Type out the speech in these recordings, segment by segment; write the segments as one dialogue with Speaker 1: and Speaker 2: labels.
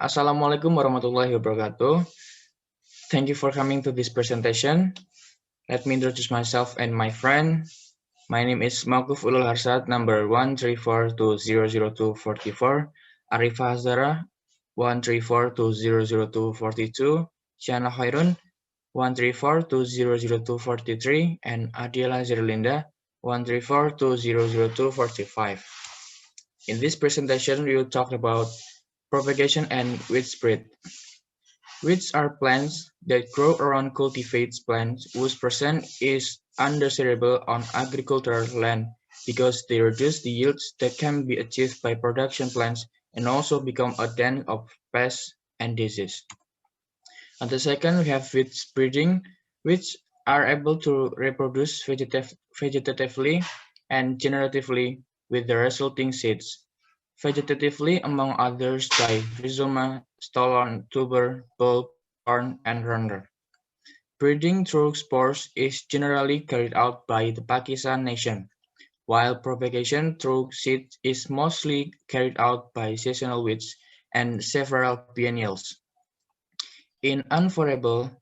Speaker 1: Assalamualaikum warahmatullahi wabarakatuh. Thank you for coming to this presentation. Let me introduce myself and my friend. My name is Mauquf Ulul Harsad, number 134200244, Arifah Hazara, 134200242, Shana Khairun, 134200243, and Adiela Zerlinda, 134200245. In this presentation, we will talk about propagation and widespread. Weeds are plants that grow around cultivated plants whose presence is undesirable on agricultural land because they reduce the yields that can be achieved by production plants and also become a den of pests and disease. And the second, we have weeds breeding, which are able to reproduce vegetatively and generatively with the resulting seeds. Vegetatively, among others, by rhizoma, stolon, tuber, bulb, corn, and runner. Breeding through spores is generally carried out by the Pakistan nation, while propagation through seeds is mostly carried out by seasonal weeds and several perennials. In unfavorable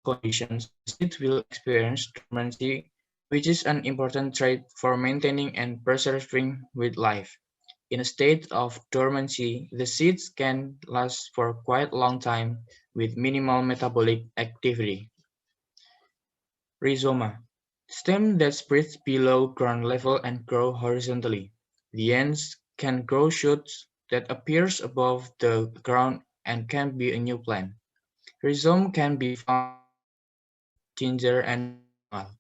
Speaker 1: conditions, the seed will experience dormancy, which is an important trait for maintaining and preserving wildlife. In a state of dormancy, the seeds can last for quite a long time with minimal metabolic activity. Rhizoma: stem that spreads below ground level and grow horizontally. The ends can grow shoots that appears above the ground and can be a new plant. Rhizome can be found in ginger and minimal.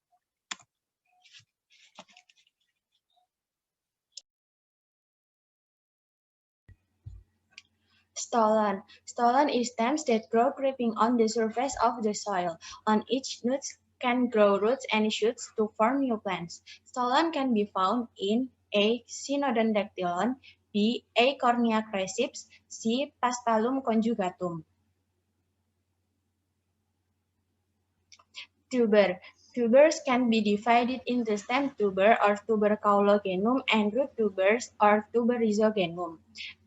Speaker 2: Stolon. Stolon is stems that grow creeping on the surface of the soil. On each root can grow roots and shoots to form new plants. Stolon can be found in A. Cynodon-dactylon, B. Acornia crassips, C. Paspalum conjugatum. Tuber. Tubers can be divided into stem tuber or tuberculogenum and root tubers or tuberrhizogenum.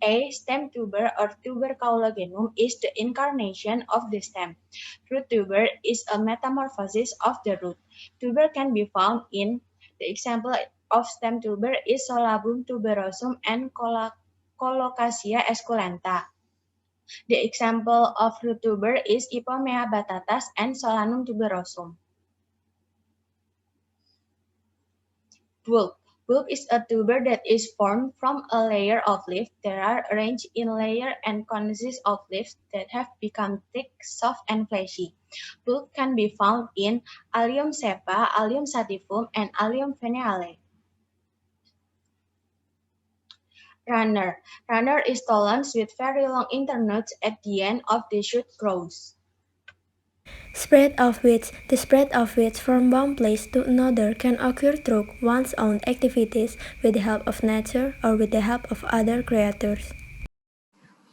Speaker 2: A stem tuber or tuberculogenum is the incarnation of the stem. Root tuber is a metamorphosis of the root. Tuber can be found in the example of stem tuber is Solabum tuberosum and Colocasia esculenta. The example of root tuber is Ipomea batatas and Solanum tuberosum. Bulb. Bulb is a tuber that is formed from a layer of leaves that are arranged in layer and consist of leaves that have become thick, soft, and fleshy. Bulb can be found in Allium cepa, Allium sativum, and Allium veneale. Runner. Runner is stolons with very long internodes at the end of the shoot growth.
Speaker 3: Spread of weeds. The spread of weeds from one place to another can occur through one's own activities with the help of nature or with the help of other creatures.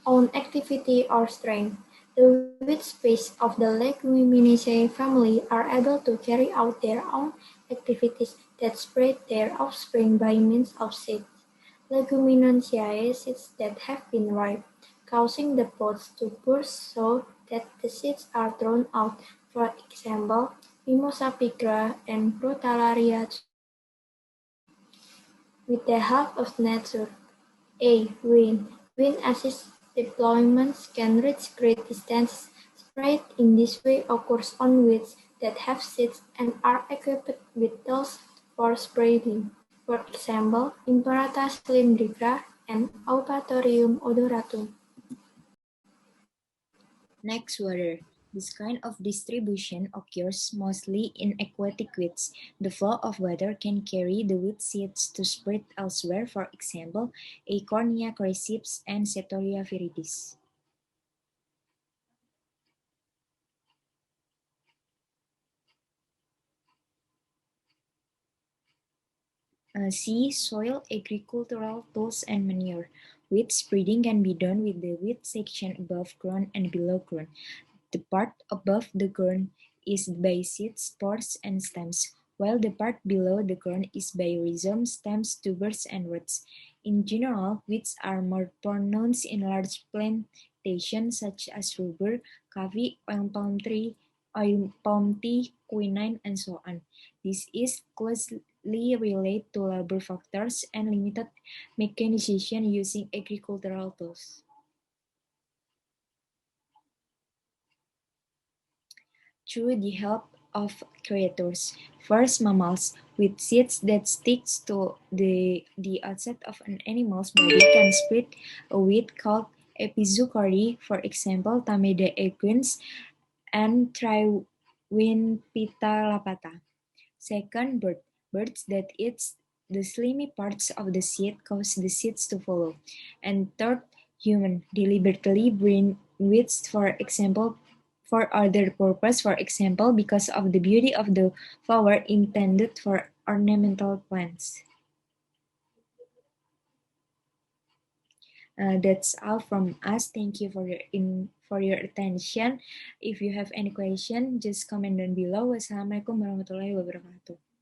Speaker 4: Own activity or strength. The weed species of the Leguminaceae family are able to carry out their own activities that spread their offspring by means of seeds. Leguminaceae seeds that have been ripe, causing the pods to burst so that the seeds are thrown out. For example, Mimosa pigra and Crotalaria. With the help of nature. A. Wind. Wind assist deployments can reach great distances. Spread in this way occurs on weeds that have seeds and are equipped with tools for spreading. For example, Imperata cylindrica and Aupatorium odoratum.
Speaker 5: Next, water. This kind of distribution occurs mostly in aquatic weeds. The flow of water can carry the weed seeds to spread elsewhere, for example, Acornia crassips and Setoria viridis. C. Soil, agricultural tools, and manure. Weed spreading can be done with the weed section above ground and below ground. The part above the ground is by seeds, spores, and stems, while the part below the ground is by rhizomes, stems, tubers, and roots. In general, weeds are more pronounced in large plantations such as rubber, coffee, oil palm tea, quinine, and so on. This is closely related to labor factors and limited mechanization using agricultural tools. Through the help of creators. First, mammals, with seeds that stick to the outside of an animal's body, can spread a weed called epizoochory, for example, Tameda equins and Triwinpita lapata. Second, birds that eat the slimy parts of the seed cause the seeds to follow. And third, human, deliberately bring weeds, for example, for other purpose, for example, because of the beauty of the flower intended for ornamental plants. That's all from us. Thank you for your attention. If you have any question, just comment down below. Wassalamualaikum warahmatullahi wabarakatuh.